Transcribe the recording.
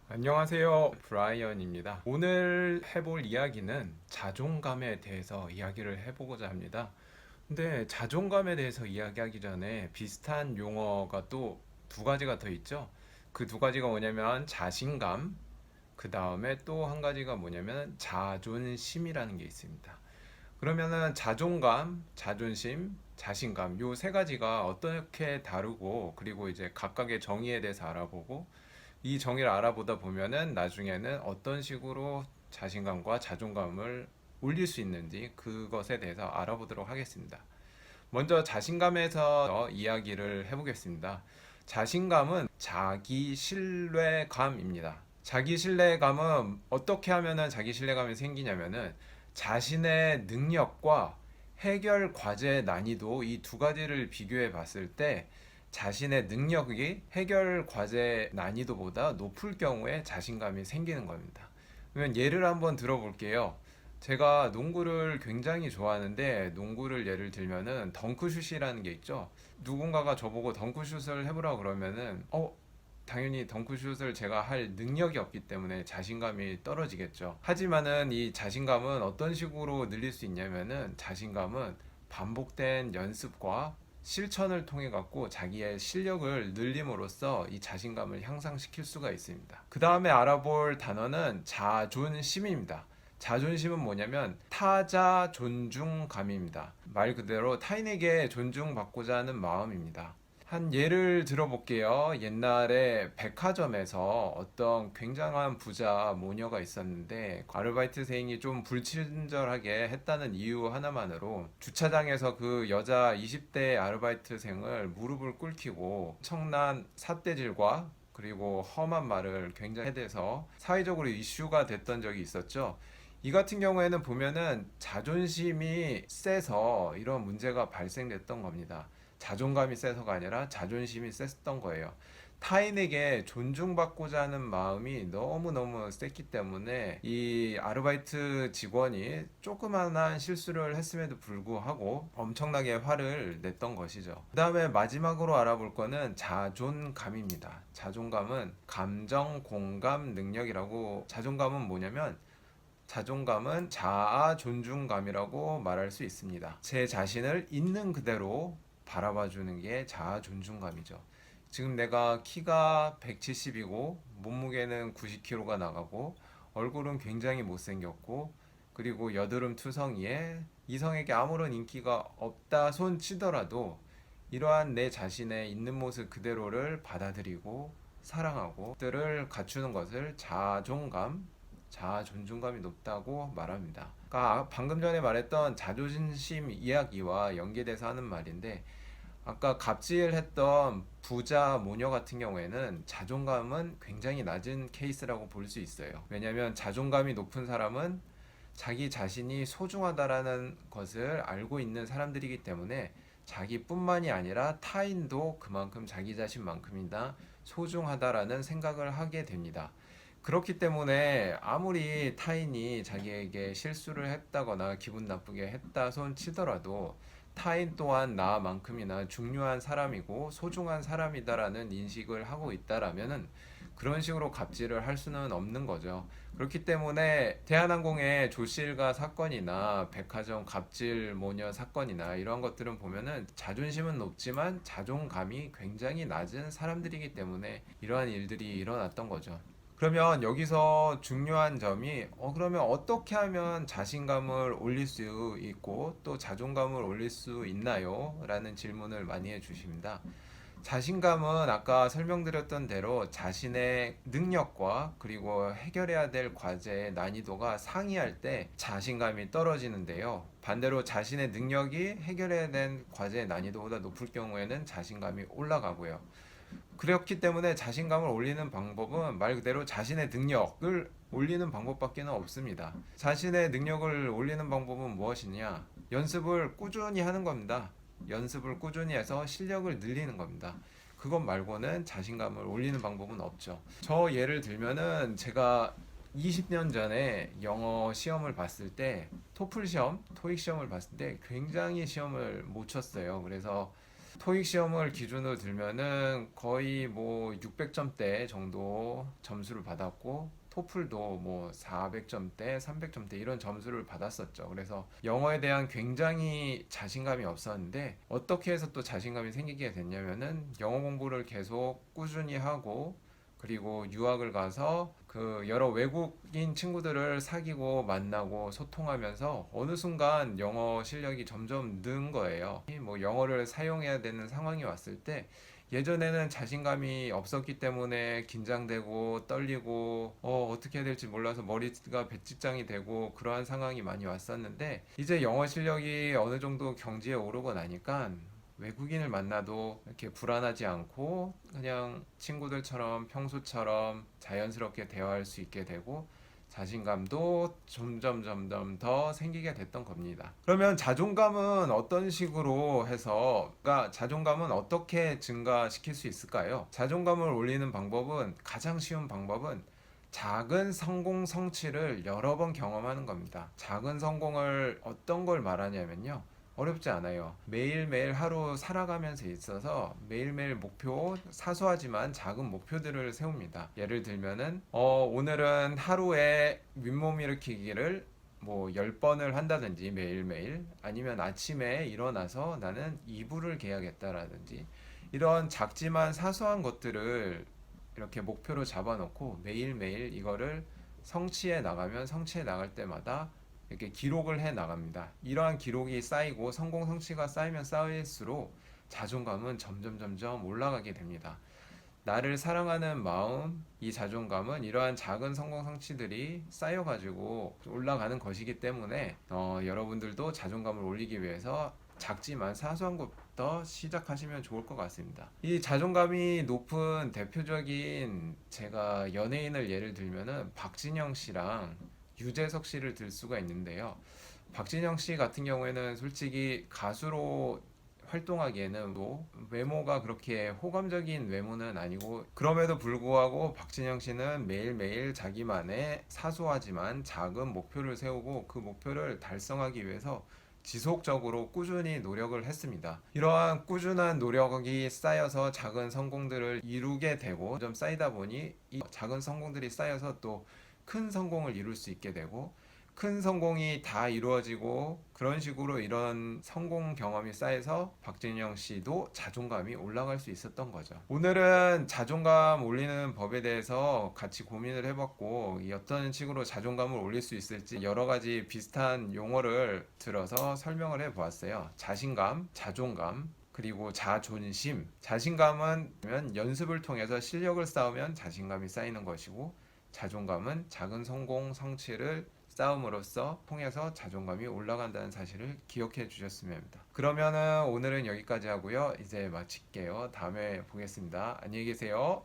안녕하세요. 브라이언입니다. 오늘 해볼 이야기는 자존감에 대해서 이야기를 해보고자 합니다. 근데 자존감에 대해서 이야기하기 전에 비슷한 용어가 또 두 가지가 더 있죠. 그 두 가지가 뭐냐면 자신감, 그 다음에 또 한 가지가 뭐냐면 자존심이라는 게 있습니다. 그러면은 자존감, 자존심, 자신감 요 세 가지가 어떻게 다르고 그리고 이제 각각의 정의에 대해서 알아보고 이 정의를 알아보다 보면은 나중에는 어떤 식으로 자신감과 자존감을 올릴 수 있는지 그것에 대해서 알아보도록 하겠습니다. 먼저 자신감에서 이야기를 해보겠습니다. 자신감은 자기 신뢰감입니다. 자기 신뢰감은 어떻게 하면은 자기 신뢰감이 생기냐면은 자신의 능력과 해결 과제의 난이도 이 두 가지를 비교해 봤을 때 자신의 능력이 해결 과제 난이도보다 높을 경우에 자신감이 생기는 겁니다. 그러면 예를 한번 들어볼게요. 제가 농구를 굉장히 좋아하는데 농구를 예를 들면은 덩크슛이라는 게 있죠. 누군가가 저보고 덩크슛을 해보라 그러면은 당연히 덩크슛을 제가 할 능력이 없기 때문에 자신감이 떨어지겠죠. 하지만은 이 자신감은 어떤 식으로 늘릴 수 있냐면은 자신감은 반복된 연습과 실천을 통해 갖고 자기의 실력을 늘림으로써 이 자신감을 향상시킬 수가 있습니다. 그 다음에 알아볼 단어는 자존심입니다. 자존심은 뭐냐면 타자 존중감입니다. 말 그대로 타인에게 존중받고자 하는 마음입니다. 한 예를 들어볼게요. 옛날에 백화점에서 어떤 굉장한 부자 모녀가 있었는데 아르바이트생이 좀 불친절하게 했다는 이유 하나만으로 주차장에서 그 여자 20대 아르바이트생을 무릎을 꿇히고 엄청난 삿대질과 그리고 험한 말을 굉장히 해대서 사회적으로 이슈가 됐던 적이 있었죠. 이 같은 경우에는 보면은 자존심이 세서 이런 문제가 발생됐던 겁니다. 자존감이 세서가 아니라 자존심이 셌던 거예요. 타인에게 존중받고자 하는 마음이 너무너무 셌기 때문에 이 아르바이트 직원이 조그만한 실수를 했음에도 불구하고 엄청나게 화를 냈던 것이죠. 그 다음에 마지막으로 알아볼 거는 자존감입니다. 자존감은 감정 공감 능력이라고, 자존감은 뭐냐면 자존감은 자아 존중감이라고 말할 수 있습니다. 제 자신을 있는 그대로 바라봐 주는 게 자아 존중감이죠. 지금 내가 키가 170이고 몸무게는 90kg가 나가고 얼굴은 굉장히 못생겼고 그리고 여드름 투성이에 이성에게 아무런 인기가 없다 손 치더라도 이러한 내 자신의 있는 모습 그대로를 받아들이고 사랑하고 들을 갖추는 것을 자존감, 자아 존중감이 높다고 말합니다. 그러니까 방금 전에 말했던 자존심 이야기와 연계돼서 하는 말인데 아까 갑질했던 부자 모녀 같은 경우에는 자존감은 굉장히 낮은 케이스라고 볼 수 있어요. 왜냐하면 자존감이 높은 사람은 자기 자신이 소중하다라는 것을 알고 있는 사람들이기 때문에 자기뿐만이 아니라 타인도 그만큼 자기 자신만큼이나 소중하다라는 생각을 하게 됩니다. 그렇기 때문에 아무리 타인이 자기에게 실수를 했다거나 기분 나쁘게 했다 손 치더라도 타인 또한 나만큼이나 중요한 사람이고 소중한 사람이다라는 인식을 하고 있다라면은 그런 식으로 갑질을 할 수는 없는 거죠. 그렇기 때문에 대한항공의 조실가 사건이나 백화점 갑질 모녀 사건이나 이런 것들은 보면은 자존심은 높지만 자존감이 굉장히 낮은 사람들이기 때문에 이러한 일들이 일어났던 거죠. 그러면 여기서 중요한 점이 그러면 어떻게 하면 자신감을 올릴 수 있고 또 자존감을 올릴 수 있나요? 라는 질문을 많이 해주십니다. 자신감은 아까 설명드렸던 대로 자신의 능력과 그리고 해결해야 될 과제의 난이도가 상이할 때 자신감이 떨어지는데요. 반대로 자신의 능력이 해결해야 될 과제의 난이도보다 높을 경우에는 자신감이 올라가고요. 그렇기 때문에 자신감을 올리는 방법은 말 그대로 자신의 능력을 올리는 방법밖에 없습니다. 자신의 능력을 올리는 방법은 무엇이냐? 연습을 꾸준히 하는 겁니다. 연습을 꾸준히 해서 실력을 늘리는 겁니다. 그것 말고는 자신감을 올리는 방법은 없죠. 저 예를 들면은 제가 20년 전에 영어 시험을 봤을 때 토플 시험, 토익 시험을 봤을 때 굉장히 시험을 못 쳤어요. 그래서 토익 시험을 기준으로 들면은 거의 뭐 600점대 정도 점수를 받았고 토플도 뭐 400점대, 300점대 이런 점수를 받았었죠. 그래서 영어에 대한 굉장히 자신감이 없었는데 어떻게 해서 또 자신감이 생기게 됐냐면은 영어 공부를 계속 꾸준히 하고 그리고 유학을 가서 그 여러 외국인 친구들을 사귀고 만나고 소통하면서 어느 순간 영어 실력이 점점 는 거예요. 뭐 영어를 사용해야 되는 상황이 왔을 때 예전에는 자신감이 없었기 때문에 긴장되고 떨리고 어떻게 해야 될지 몰라서 머리가 배짓장이 되고 그러한 상황이 많이 왔었는데 이제 영어 실력이 어느 정도 경지에 오르고 나니까 외국인을 만나도 이렇게 불안하지 않고 그냥 친구들처럼 평소처럼 자연스럽게 대화할 수 있게 되고 자신감도 점점 더 생기게 됐던 겁니다. 그러면 자존감은 어떤 식으로 해서, 그러니까 자존감은 어떻게 증가시킬 수 있을까요? 자존감을 올리는 방법은 가장 쉬운 방법은 작은 성공 성취를 여러 번 경험하는 겁니다. 작은 성공을 어떤 걸 말하냐면요. 어렵지 않아요. 매일매일 하루 살아가면서 있어서 매일매일 목표, 사소하지만 작은 목표들을 세웁니다. 예를 들면은, 오늘은 하루에 윗몸 일으키기를 뭐 10번을 한다든지 매일매일 아니면 아침에 일어나서 나는 이불을 개야겠다라든지 이런 작지만 사소한 것들을 이렇게 목표로 잡아놓고 매일매일 이거를 성취해 나가면 성취해 나갈 때마다 이렇게 기록을 해 나갑니다. 이러한 기록이 쌓이고 성공 성취가 쌓이면 쌓일수록 자존감은 점점 올라가게 됩니다. 나를 사랑하는 마음, 이 자존감은 이러한 작은 성공 성취들이 쌓여가지고 올라가는 것이기 때문에 여러분들도 자존감을 올리기 위해서 작지만 사소한 것부터 시작하시면 좋을 것 같습니다. 이 자존감이 높은 대표적인 제가 연예인을 예를 들면은 박진영 씨랑 유재석 씨를 들 수가 있는데요. 박진영 씨 같은 경우에는 솔직히 가수로 활동하기에는 뭐 외모가 그렇게 호감적인 외모는 아니고 그럼에도 불구하고 박진영 씨는 매일매일 자기만의 사소하지만 작은 목표를 세우고 그 목표를 달성하기 위해서 지속적으로 꾸준히 노력을 했습니다. 이러한 꾸준한 노력이 쌓여서 작은 성공들을 이루게 되고 좀 쌓이다 보니 이 작은 성공들이 쌓여서 또 큰 성공을 이룰 수 있게 되고 큰 성공이 다 이루어지고 그런 식으로 이런 성공 경험이 쌓여서 박진영 씨도 자존감이 올라갈 수 있었던 거죠. 오늘은 자존감 올리는 법에 대해서 같이 고민을 해봤고 어떤 식으로 자존감을 올릴 수 있을지 여러 가지 비슷한 용어를 들어서 설명을 해보았어요. 자신감, 자존감, 그리고 자존심. 자신감은 연습을 통해서 실력을 쌓으면 자신감이 쌓이는 것이고 자존감은 작은 성공 성취를 싸움으로써 통해서 자존감이 올라간다는 사실을 기억해 주셨으면 합니다. 그러면은 오늘은 여기까지 하고요. 이제 마칠게요. 다음에 보겠습니다. 안녕히 계세요.